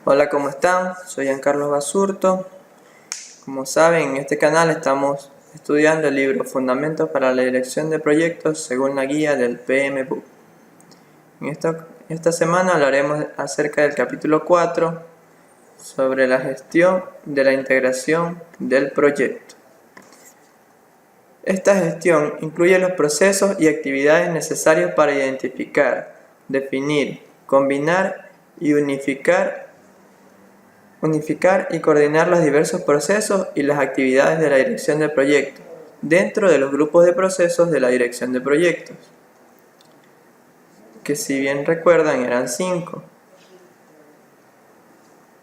Hola, ¿cómo están? Soy Giancarlo Basurto. Como saben, en este canal estamos estudiando el libro Fundamentos para la Dirección de Proyectos según la guía del PMBOK. Esta semana hablaremos acerca del capítulo 4 sobre la gestión de la integración del proyecto. Esta gestión incluye los procesos y actividades necesarios para identificar, definir, combinar y unificar y coordinar los diversos procesos y las actividades de la dirección de proyectos dentro de los grupos de procesos de la dirección de proyectos, que si bien recuerdan eran 5.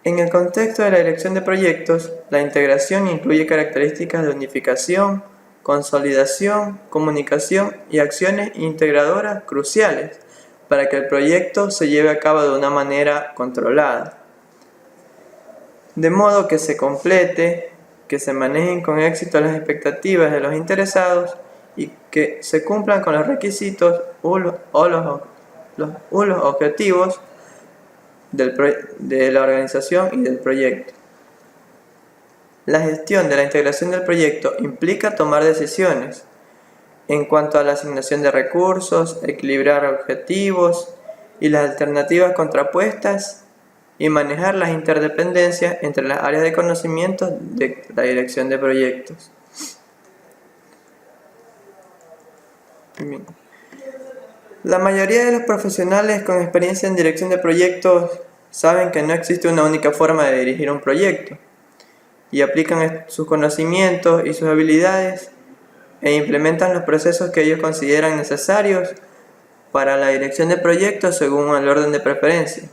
En el contexto de la dirección de proyectos, la integración incluye características de unificación, consolidación, comunicación y acciones integradoras cruciales para que el proyecto se lleve a cabo de una manera controlada, de modo que se complete, que se manejen con éxito las expectativas de los interesados y que se cumplan con los requisitos o los objetivos de la organización y del proyecto. La gestión de la integración del proyecto implica tomar decisiones en cuanto a la asignación de recursos, equilibrar objetivos y las alternativas contrapuestas y manejar las interdependencias entre las áreas de conocimiento de la dirección de proyectos. Bien. La mayoría de los profesionales con experiencia en dirección de proyectos saben que no existe una única forma de dirigir un proyecto y aplican sus conocimientos y sus habilidades e implementan los procesos que ellos consideran necesarios para la dirección de proyectos según el orden de preferencia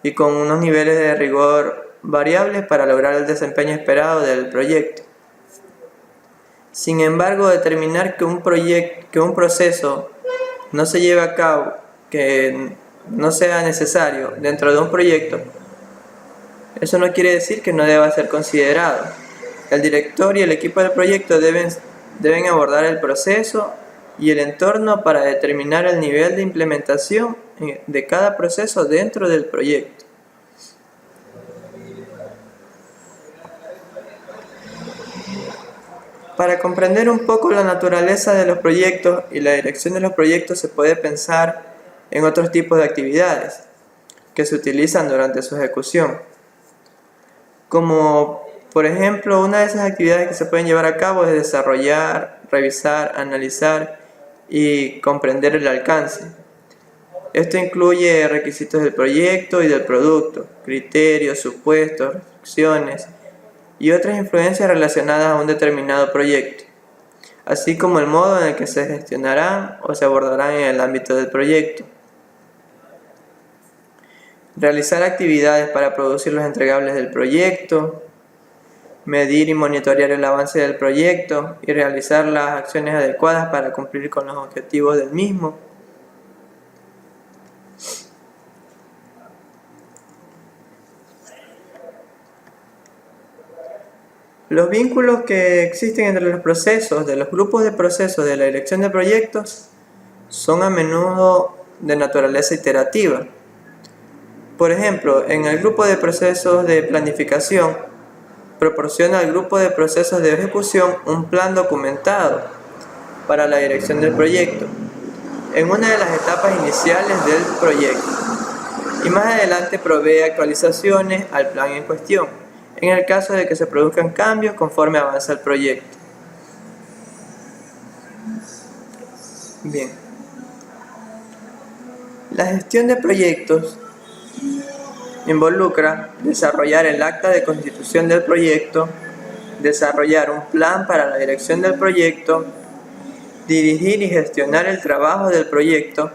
y con unos niveles de rigor variables para lograr el desempeño esperado del proyecto. Sin embargo, determinar que un proceso no se lleve a cabo, que no sea necesario dentro de un proyecto, eso no quiere decir que no deba ser considerado. El director y el equipo del proyecto deben abordar el proceso y el entorno para determinar el nivel de implementación de cada proceso dentro del proyecto. Para comprender un poco la naturaleza de los proyectos y la dirección de los proyectos se puede pensar en otros tipos de actividades que se utilizan durante su ejecución. Como por ejemplo, una de esas actividades que se pueden llevar a cabo es desarrollar, revisar, analizar y comprender el alcance. Esto incluye requisitos del proyecto y del producto, criterios, supuestos, restricciones y otras influencias relacionadas a un determinado proyecto, así como el modo en el que se gestionarán o se abordarán en el ámbito del proyecto. Realizar actividades para producir los entregables del proyecto, medir y monitorear el avance del proyecto y realizar las acciones adecuadas para cumplir con los objetivos del mismo. Los vínculos que existen entre los procesos de los grupos de procesos de la dirección de proyectos son a menudo de naturaleza iterativa. Por ejemplo, en el grupo de procesos de planificación, proporciona al grupo de procesos de ejecución un plan documentado para la dirección del proyecto en una de las etapas iniciales del proyecto y más adelante provee actualizaciones al plan en cuestión en el caso de que se produzcan cambios conforme avanza el proyecto. Bien. La gestión de proyectos involucra desarrollar el acta de constitución del proyecto, desarrollar un plan para la dirección del proyecto, dirigir y gestionar el trabajo del proyecto,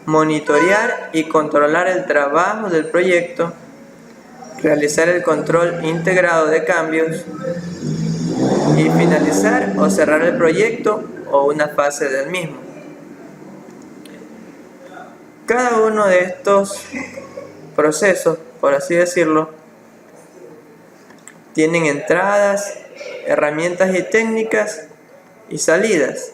monitorear y controlar el trabajo del proyecto, realizar el control integrado de cambios y finalizar o cerrar el proyecto o una fase del mismo. Cada uno de estos procesos, por así decirlo, tienen entradas, herramientas y técnicas y salidas.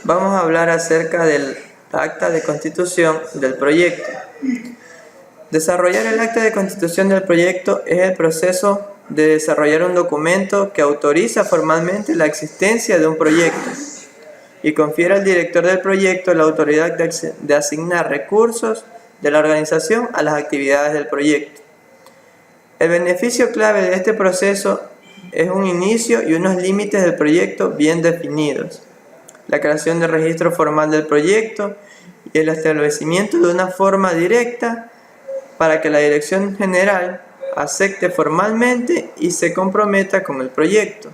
vamos a hablar acerca del acta de constitución del proyecto. Desarrollar el acta de constitución del proyecto es el proceso de desarrollar un documento que autoriza formalmente la existencia de un proyecto y confiere al director del proyecto la autoridad de asignar recursos de la organización a las actividades del proyecto. El beneficio clave de este proceso es un inicio y unos límites del proyecto bien definidos, la creación del registro formal del proyecto y el establecimiento de una forma directa para que la dirección general acepte formalmente y se comprometa con el proyecto.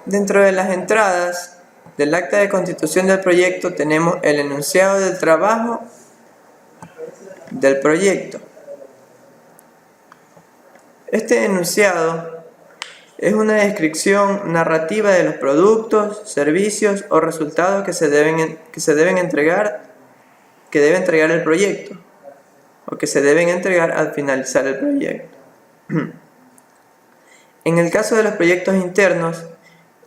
Dentro de las entradas del acta de constitución del proyecto tenemos el enunciado del trabajo del proyecto. Este enunciado es una descripción narrativa de los productos, servicios o resultados que debe entregar el proyecto o que se deben entregar al finalizar el proyecto. En el caso de los proyectos internos,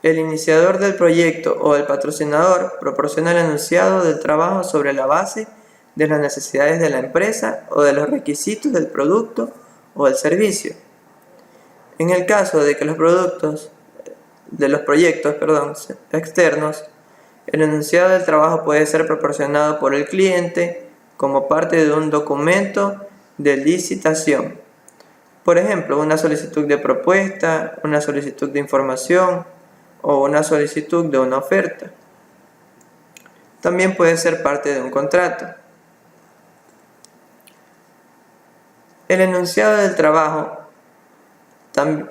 el iniciador del proyecto o el patrocinador proporciona el enunciado del trabajo sobre la base de las necesidades de la empresa o de los requisitos del producto o del servicio. En el caso de que los proyectos externos, el enunciado del trabajo puede ser proporcionado por el cliente como parte de un documento de licitación. Por ejemplo, una solicitud de propuesta, una solicitud de información o una solicitud de una oferta. También puede ser parte de un contrato. El enunciado del trabajo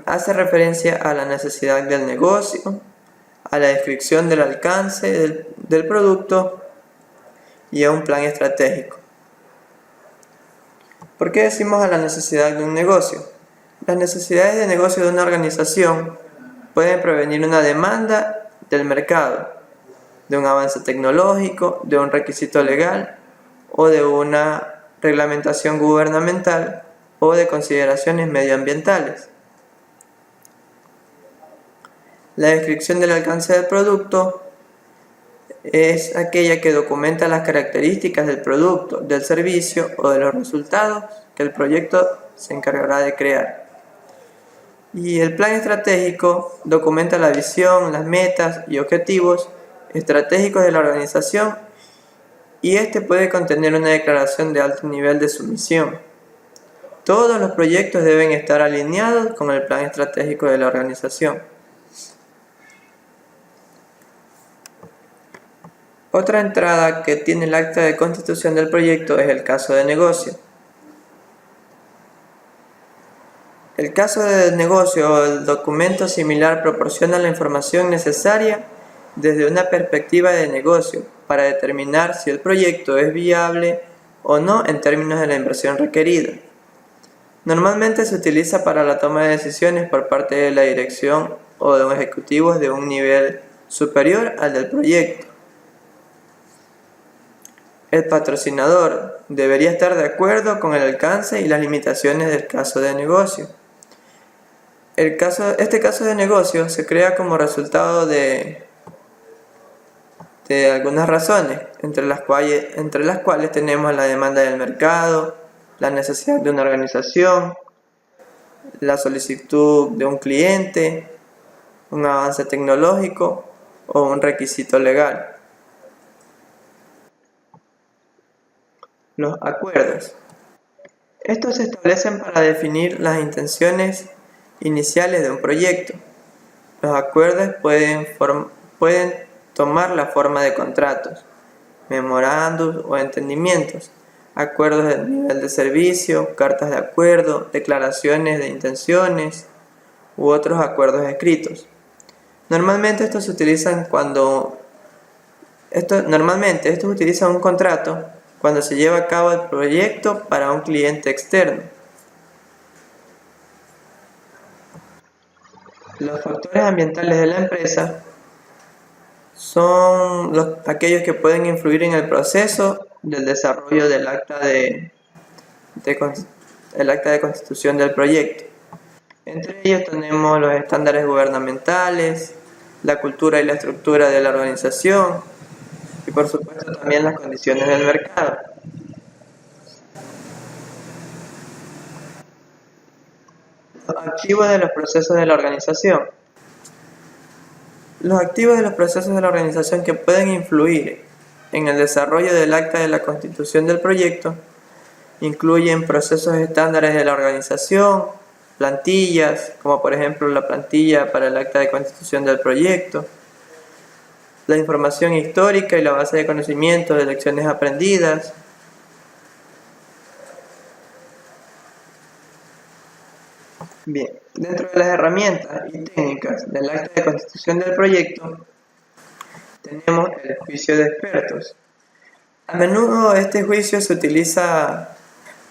hace referencia a la necesidad del negocio, a la descripción del alcance del producto y a un plan estratégico. ¿Por qué decimos a la necesidad de un negocio? Las necesidades de negocio de una organización pueden provenir una demanda del mercado, de un avance tecnológico, de un requisito legal o de una reglamentación gubernamental o de consideraciones medioambientales. La descripción del alcance del producto es aquella que documenta las características del producto, del servicio o de los resultados que el proyecto se encargará de crear. Y el plan estratégico documenta la visión, las metas y objetivos estratégicos de la organización y este puede contener una declaración de alto nivel de sumisión. Todos los proyectos deben estar alineados con el plan estratégico de la organización. Otra entrada que tiene el acta de constitución del proyecto es el caso de negocio. El caso de negocio o el documento similar proporciona la información necesaria desde una perspectiva de negocio para determinar si el proyecto es viable o no en términos de la inversión requerida. Normalmente se utiliza para la toma de decisiones por parte de la dirección o de ejecutivos de un nivel superior al del proyecto. El patrocinador debería estar de acuerdo con el alcance y las limitaciones del caso de negocio. Este caso de negocio se crea como resultado de algunas razones, entre las cuales tenemos la demanda del mercado, la necesidad de una organización, la solicitud de un cliente, un avance tecnológico o un requisito legal. Los acuerdos. Estos se establecen para definir las intenciones iniciales de un proyecto. Los acuerdos pueden tomar la forma de contratos, memorándum o entendimientos, acuerdos de nivel de servicio, cartas de acuerdo, declaraciones de intenciones u otros acuerdos escritos. Normalmente estos utilizan un contrato cuando se lleva a cabo el proyecto para un cliente externo. Los factores ambientales de la empresa son aquellos que pueden influir en el proceso del desarrollo del acta el acta de constitución del proyecto. Entre ellos tenemos los estándares gubernamentales, la cultura y la estructura de la organización y por supuesto también las condiciones del mercado. Los activos de los procesos de la organización. Los activos de los procesos de la organización que pueden influir en el desarrollo del acta de la constitución del proyecto incluyen procesos estándares de la organización, plantillas, como por ejemplo la plantilla para el acta de constitución del proyecto, la información histórica y la base de conocimientos de lecciones aprendidas, bien, dentro de las herramientas y técnicas del acta de constitución del proyecto tenemos el juicio de expertos. A menudo este juicio se utiliza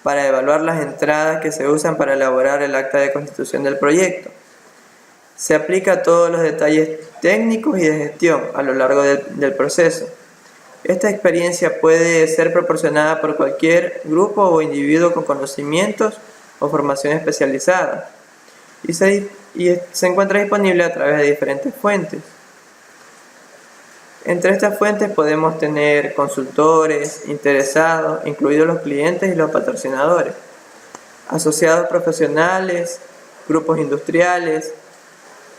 para evaluar las entradas que se usan para elaborar el acta de constitución del proyecto. Se aplica a todos los detalles técnicos y de gestión a lo largo del proceso. Esta experiencia puede ser proporcionada por cualquier grupo o individuo con conocimientos o formación especializada y se encuentra disponible a través de diferentes fuentes. Entre estas fuentes podemos tener consultores, interesados, incluidos los clientes y los patrocinadores, asociados profesionales, grupos industriales,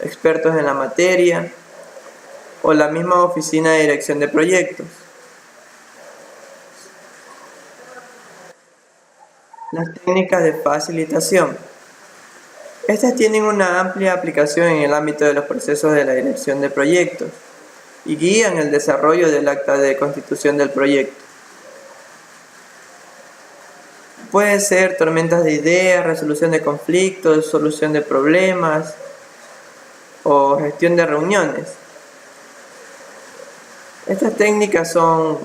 expertos en la materia o la misma oficina de dirección de proyectos. Las técnicas de facilitación. Estas tienen una amplia aplicación en el ámbito de los procesos de la dirección de proyectos y guían el desarrollo del acta de constitución del proyecto. Puede ser tormentas de ideas, resolución de conflictos, solución de problemas o gestión de reuniones. Estas técnicas son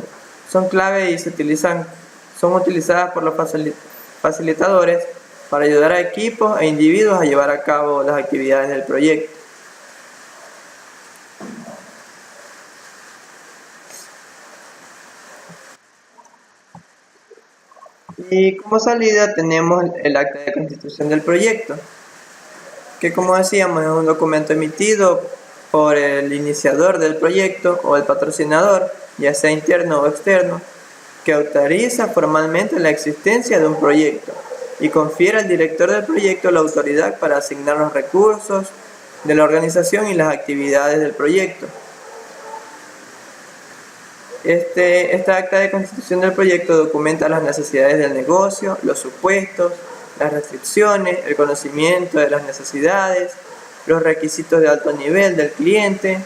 clave y son utilizadas por los facilitadores para ayudar a equipos e individuos a llevar a cabo las actividades del proyecto. Y como salida tenemos el acta de constitución del proyecto, que como decíamos es un documento emitido por el iniciador del proyecto o el patrocinador, ya sea interno o externo, que autoriza formalmente la existencia de un proyecto y confiere al director del proyecto la autoridad para asignar los recursos de la organización y las actividades del proyecto. Esta acta de constitución del proyecto documenta las necesidades del negocio, los supuestos, las restricciones, el conocimiento de las necesidades, los requisitos de alto nivel del cliente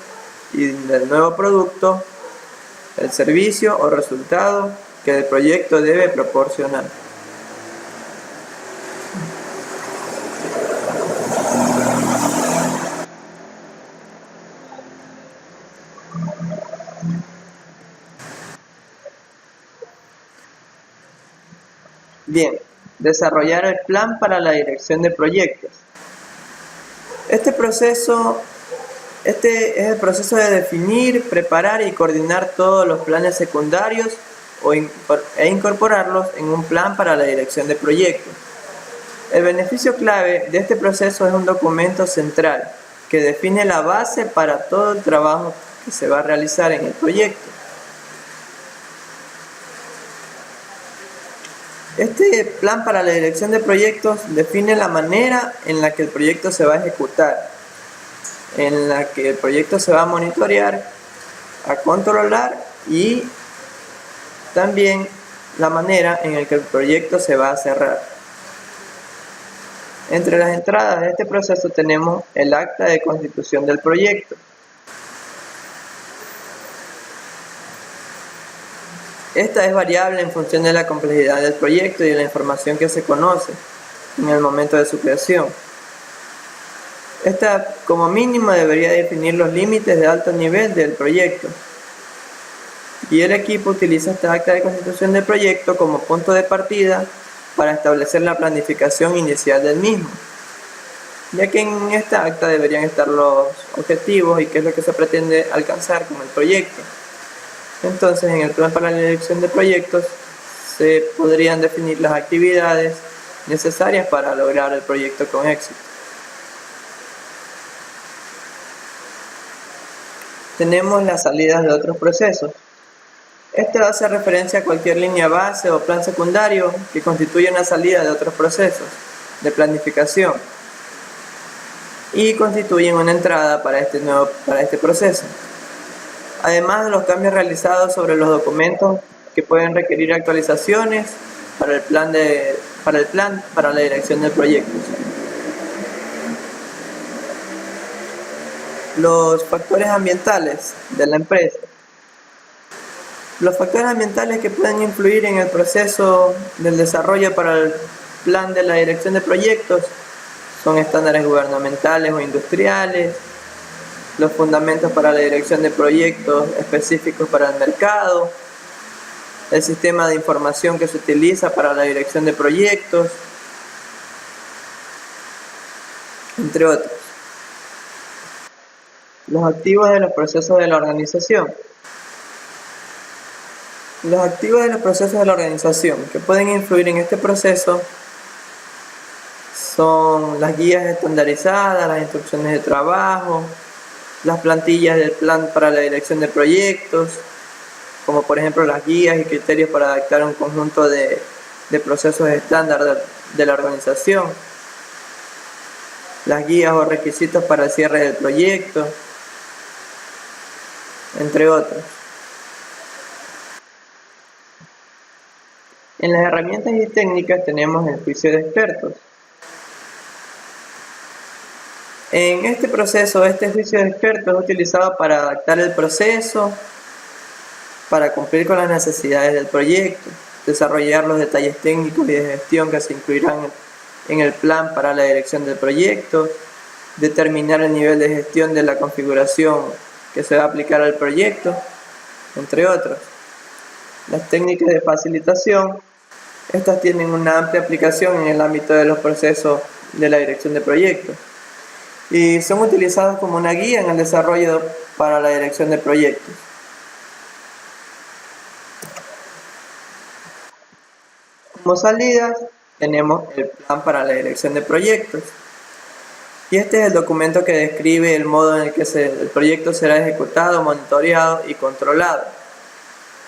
y del nuevo producto, el servicio o resultado que el proyecto debe proporcionar. Bien, desarrollar el plan para la dirección de proyectos. Este es el proceso de definir, preparar y coordinar todos los planes secundarios e incorporarlos en un plan para la dirección de proyectos. El beneficio clave de este proceso es un documento central que define la base para todo el trabajo que se va a realizar en el proyecto. Este plan para la dirección de proyectos define la manera en la que el proyecto se va a ejecutar, en la que el proyecto se va a monitorear, a controlar y también la manera en la que el proyecto se va a cerrar. Entre las entradas de este proceso tenemos el acta de constitución del proyecto. Esta es variable en función de la complejidad del proyecto y de la información que se conoce en el momento de su creación. Esta, como mínimo, debería definir los límites de alto nivel del proyecto. Y el equipo utiliza esta acta de constitución del proyecto como punto de partida para establecer la planificación inicial del mismo, ya que en esta acta deberían estar los objetivos y qué es lo que se pretende alcanzar con el proyecto. Entonces, en el plan para la dirección de proyectos se podrían definir las actividades, necesarias para lograr el proyecto con éxito. Tenemos las salidas de otros procesos. Este hace referencia a cualquier línea base o plan secundario que constituye una salida de otros procesos de planificación y constituyen una entrada para este proceso. Además de los cambios realizados sobre los documentos que pueden requerir actualizaciones para la dirección del proyecto. Los factores ambientales de la empresa. Los factores ambientales que pueden influir en el proceso del desarrollo para el plan de la dirección de proyectos son estándares gubernamentales o industriales, los fundamentos para la dirección de proyectos específicos para el mercado, el sistema de información que se utiliza para la dirección de proyectos, entre otros. Los activos de los procesos de la organización. Los activos de los procesos de la organización que pueden influir en este proceso son las guías estandarizadas, las instrucciones de trabajo, las plantillas del plan para la dirección de proyectos, como por ejemplo las guías y criterios para adaptar un conjunto de procesos estándar de la organización, las guías o requisitos para el cierre del proyecto, entre otros. En las herramientas y técnicas tenemos el juicio de expertos. En este proceso, este juicio de expertos es utilizado para adaptar el proceso, para cumplir con las necesidades del proyecto, desarrollar los detalles técnicos y de gestión que se incluirán en el plan para la dirección del proyecto, determinar el nivel de gestión de la configuración que se va a aplicar al proyecto, entre otros. Las técnicas de facilitación, estas tienen una amplia aplicación en el ámbito de los procesos de la dirección de proyectos y son utilizadas como una guía en el desarrollo para la dirección de proyectos. Como salidas tenemos el plan para la dirección de proyectos y este es el documento que describe el modo en el que el proyecto será ejecutado, monitoreado y controlado.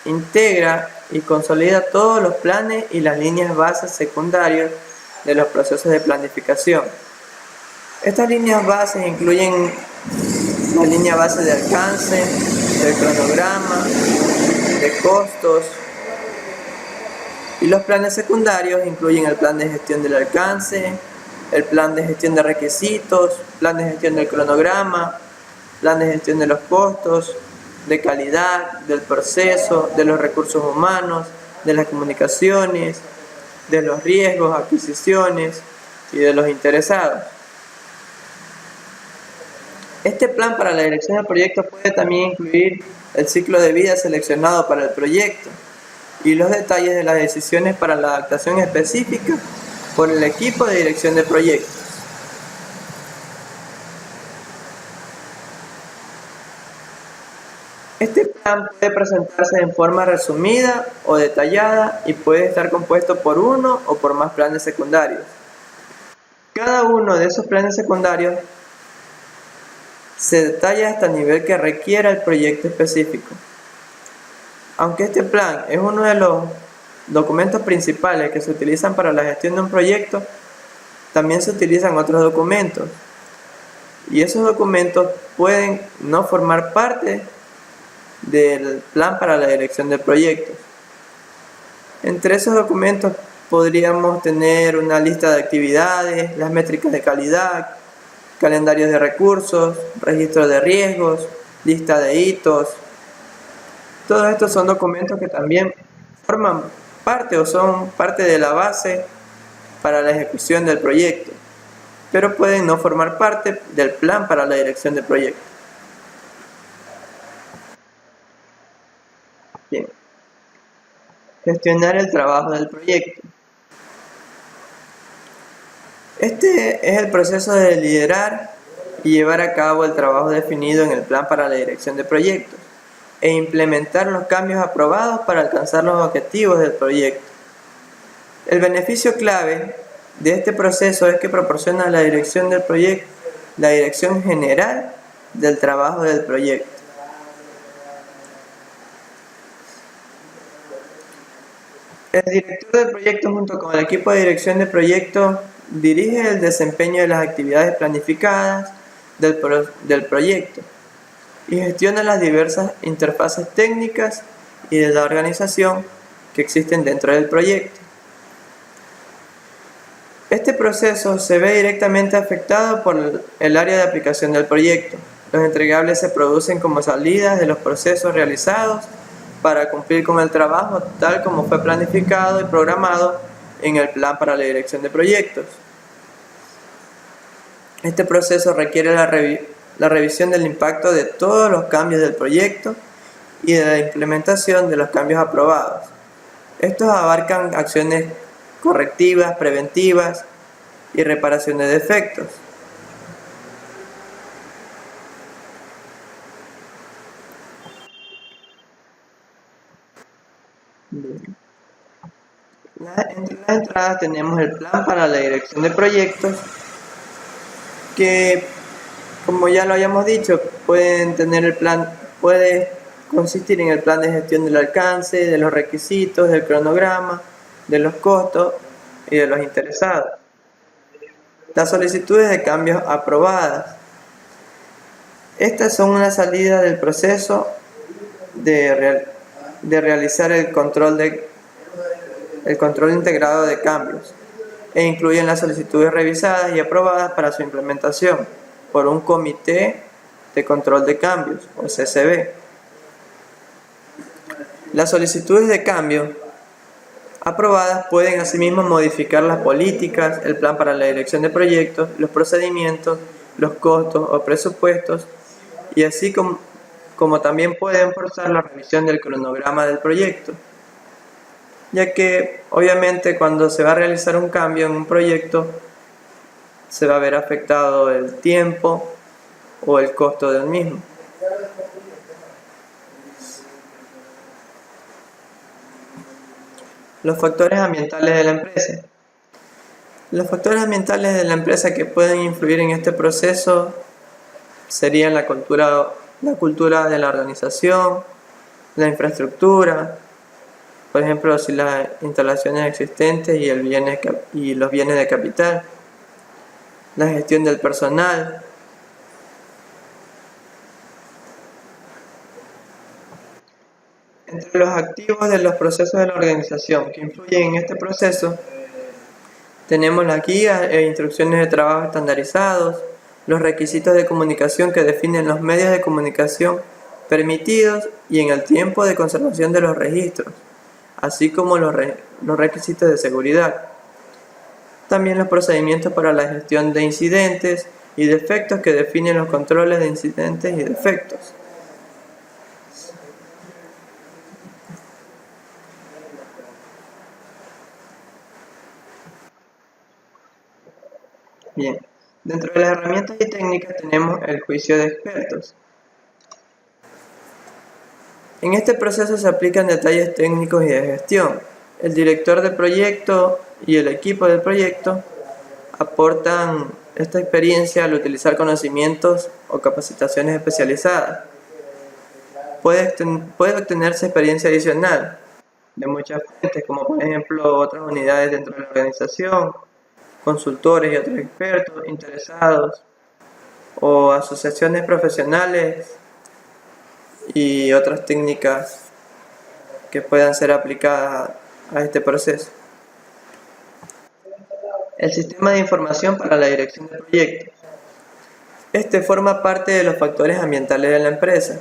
Integra y consolida todos los planes y las líneas bases secundarias de los procesos de planificación. Estas líneas bases incluyen la línea base de alcance, del cronograma, de costos, y los planes secundarios incluyen el plan de gestión del alcance, el plan de gestión de requisitos, plan de gestión del cronograma, plan de gestión de los costos, de calidad, del proceso, de los recursos humanos, de las comunicaciones, de los riesgos, adquisiciones y de los interesados. Este plan para la dirección del proyecto puede también incluir el ciclo de vida seleccionado para el proyecto y los detalles de las decisiones para la adaptación específica por el equipo de dirección de proyectos. Este plan puede presentarse en forma resumida o detallada y puede estar compuesto por uno o por más planes secundarios. Cada uno de esos planes secundarios se detalla hasta el nivel que requiera el proyecto específico. Aunque este plan es uno de los documentos principales que se utilizan para la gestión de un proyecto, también se utilizan otros documentos y esos documentos pueden no formar parte del plan para la dirección del proyecto. Entre esos documentos podríamos tener una lista de actividades, las métricas de calidad, calendarios de recursos, registro de riesgos, lista de hitos. Todos estos son documentos que también forman parte o son parte de la base para la ejecución del proyecto, pero pueden no formar parte del plan para la dirección del proyecto. Bien. Gestionar el trabajo del proyecto. Este es el proceso de liderar y llevar a cabo el trabajo definido en el plan para la dirección de proyectos e implementar los cambios aprobados para alcanzar los objetivos del proyecto. El beneficio clave de este proceso es que proporciona la dirección del proyecto, la dirección general del trabajo del proyecto. El director del proyecto junto con el equipo de dirección de proyecto dirige el desempeño de las actividades planificadas del proyecto y gestiona las diversas interfaces técnicas y de la organización que existen dentro del proyecto. Este proceso se ve directamente afectado por el área de aplicación del proyecto. Los entregables se producen como salidas de los procesos realizados para cumplir con el trabajo tal como fue planificado y programado en el plan para la dirección de proyectos. Este proceso requiere la revisión del impacto de todos los cambios del proyecto y de la implementación de los cambios aprobados. Estos abarcan acciones correctivas, preventivas y reparación de defectos. Entre las entradas tenemos el plan para la dirección de proyectos que, como ya lo habíamos dicho, puede consistir en el plan de gestión del alcance, de los requisitos, del cronograma, de los costos y de los interesados. Las solicitudes de cambios aprobadas. Estas son una salida del proceso de realizar el control integrado de cambios e incluyen las solicitudes revisadas y aprobadas para su implementación por un comité de control de cambios o CCB. Las solicitudes de cambio aprobadas pueden asimismo modificar las políticas, el plan para la dirección de proyectos, los procedimientos, los costos o presupuestos y así como también pueden forzar la revisión del cronograma del proyecto, ya que obviamente cuando se va a realizar un cambio en un proyecto se va a ver afectado el tiempo o el costo del mismo. Los factores ambientales de la empresa. Los factores ambientales de la empresa que pueden influir en este proceso serían la cultura de la organización, la infraestructura, por ejemplo, si las instalaciones existentes y los bienes de capital, la gestión del personal, entre los activos de los procesos de la organización que influyen en este proceso, tenemos las guías e instrucciones de trabajo estandarizados, los requisitos de comunicación que definen los medios de comunicación permitidos y en el tiempo de conservación de los registros, así como los requisitos de seguridad. También los procedimientos para la gestión de incidentes y defectos que definen los controles de incidentes y defectos. Bien, dentro de las herramientas y técnicas tenemos el juicio de expertos. En este proceso se aplican detalles técnicos y de gestión. El director del proyecto y el equipo del proyecto aportan esta experiencia al utilizar conocimientos o capacitaciones especializadas. Puede obtenerse experiencia adicional de muchas fuentes, como por ejemplo otras unidades dentro de la organización, consultores y otros expertos interesados, o asociaciones profesionales y otras técnicas que puedan ser aplicadas a este proceso. El sistema de información para la dirección de proyectos. Este forma parte de los factores ambientales de la empresa.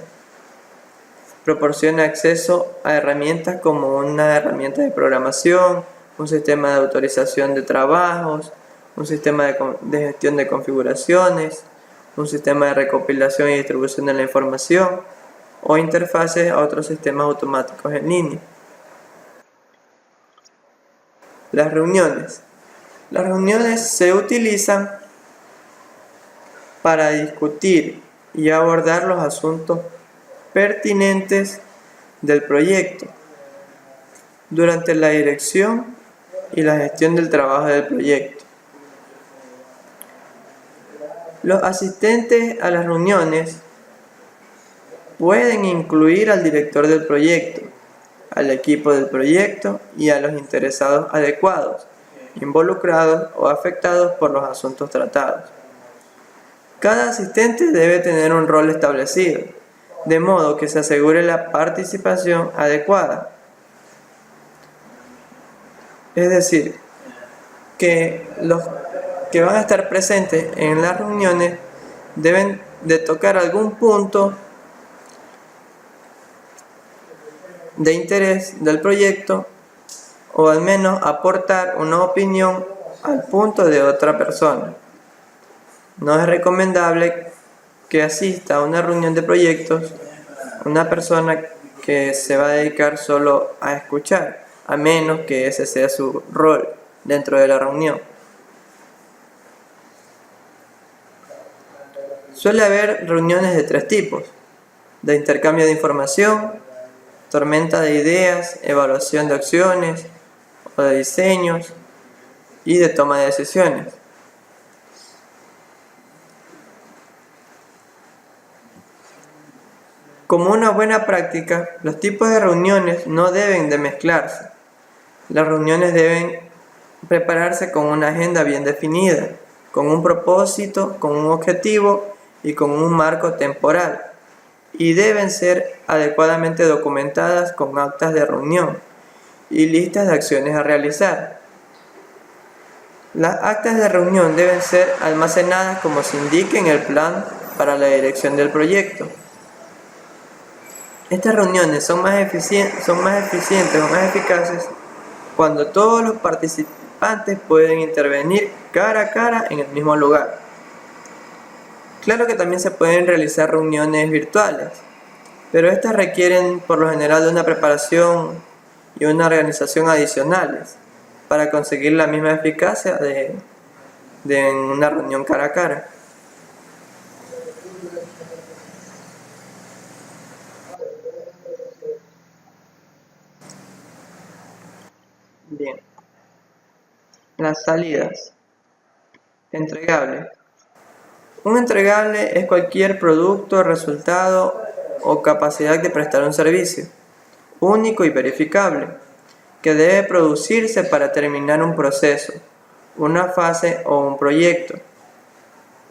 Proporciona acceso a herramientas como una herramienta de programación, un sistema de autorización de trabajos, un sistema de gestión de configuraciones, un sistema de recopilación y distribución de la información o interfaces a otros sistemas automáticos en línea. Las reuniones. Las reuniones se utilizan para discutir y abordar los asuntos pertinentes del proyecto durante la dirección y la gestión del trabajo del proyecto. Los asistentes a las reuniones pueden incluir al director del proyecto, al equipo del proyecto y a los interesados adecuados, involucrados o afectados por los asuntos tratados. Cada asistente debe tener un rol establecido, de modo que se asegure la participación adecuada. Es decir, que los que van a estar presentes en las reuniones deben de tocar algún punto de interés del proyecto o al menos aportar una opinión al punto de otra persona. No es recomendable que asista a una reunión de proyectos una persona que se va a dedicar solo a escuchar, a menos que ese sea su rol dentro de la reunión. Suele haber reuniones de 3 tipos: de intercambio de información, tormenta de ideas, evaluación de acciones o de diseños y de toma de decisiones. Como una buena práctica, los tipos de reuniones no deben de mezclarse. Las reuniones deben prepararse con una agenda bien definida, con un propósito, con un objetivo y con un marco temporal, y deben ser adecuadamente documentadas con actas de reunión y listas de acciones a realizar. Las actas de reunión deben ser almacenadas como se indique en el plan para la dirección del proyecto. Estas reuniones son más eficientes o más eficaces cuando todos los participantes pueden intervenir cara a cara en el mismo lugar. Claro que también se pueden realizar reuniones virtuales, pero estas requieren por lo general de una preparación y una organización adicionales para conseguir la misma eficacia de una reunión cara a cara. Bien, las salidas. Entregable. Un entregable es cualquier producto, resultado o capacidad de prestar un servicio, único y verificable, que debe producirse para terminar un proceso, una fase o un proyecto.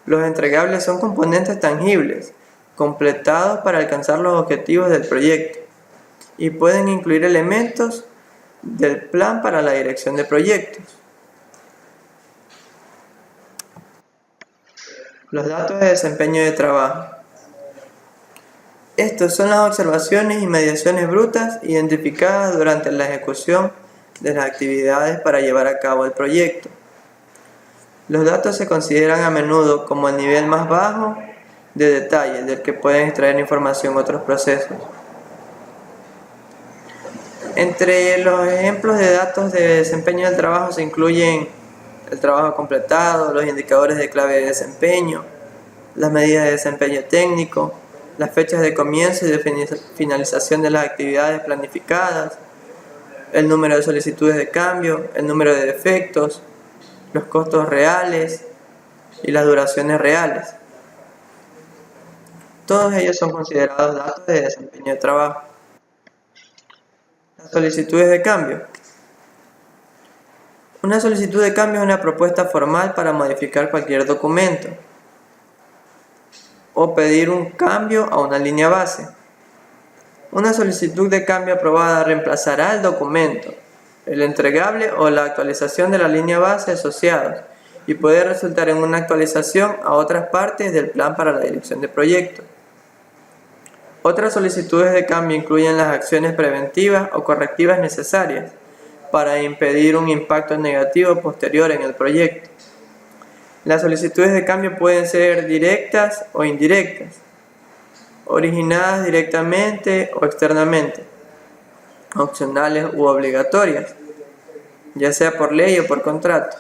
Los entregables son componentes tangibles, completados para alcanzar los objetivos del proyecto, y pueden incluir elementos del plan para la dirección de proyectos. Los datos de desempeño de trabajo. Estos son las observaciones y mediaciones brutas identificadas durante la ejecución de las actividades para llevar a cabo el proyecto. Los datos se consideran a menudo como el nivel más bajo de detalle del que pueden extraer información otros procesos. Entre los ejemplos de datos de desempeño del trabajo se incluyen el trabajo completado, los indicadores de clave de desempeño, las medidas de desempeño técnico, las fechas de comienzo y de finalización de las actividades planificadas, el número de solicitudes de cambio, el número de defectos, los costos reales y las duraciones reales. Todos ellos son considerados datos de desempeño de trabajo. Las solicitudes de cambio. Una solicitud de cambio es una propuesta formal para modificar cualquier documento o pedir un cambio a una línea base. Una solicitud de cambio aprobada reemplazará el documento, el entregable o la actualización de la línea base asociados y puede resultar en una actualización a otras partes del plan para la dirección de proyecto. Otras solicitudes de cambio incluyen las acciones preventivas o correctivas necesarias para impedir un impacto negativo posterior en el proyecto. Las solicitudes de cambio pueden ser directas o indirectas, originadas directamente o externamente, opcionales u obligatorias, ya sea por ley o por contrato.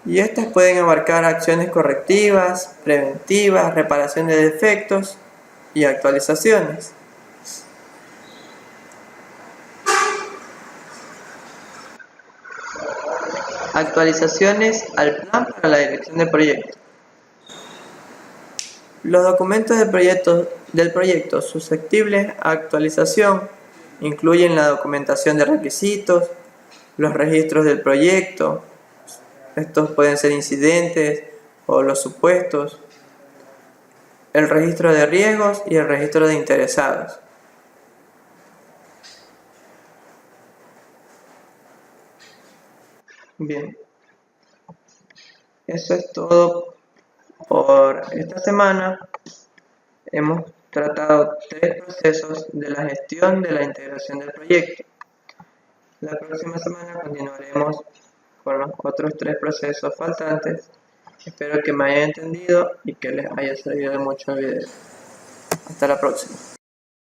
Y estas pueden abarcar acciones correctivas, preventivas, reparación de defectos y actualizaciones. Actualizaciones al plan para la dirección de proyecto. Los documentos del proyecto susceptibles a actualización incluyen la documentación de requisitos, los registros del proyecto, estos pueden ser incidentes o los supuestos, el registro de riesgos y el registro de interesados. Bien, eso es todo por esta semana. Hemos tratado 3 procesos de la gestión de la integración del proyecto. La próxima semana continuaremos con los otros 3 procesos faltantes. Espero que me hayan entendido y que les haya servido de mucho el video. Hasta la próxima.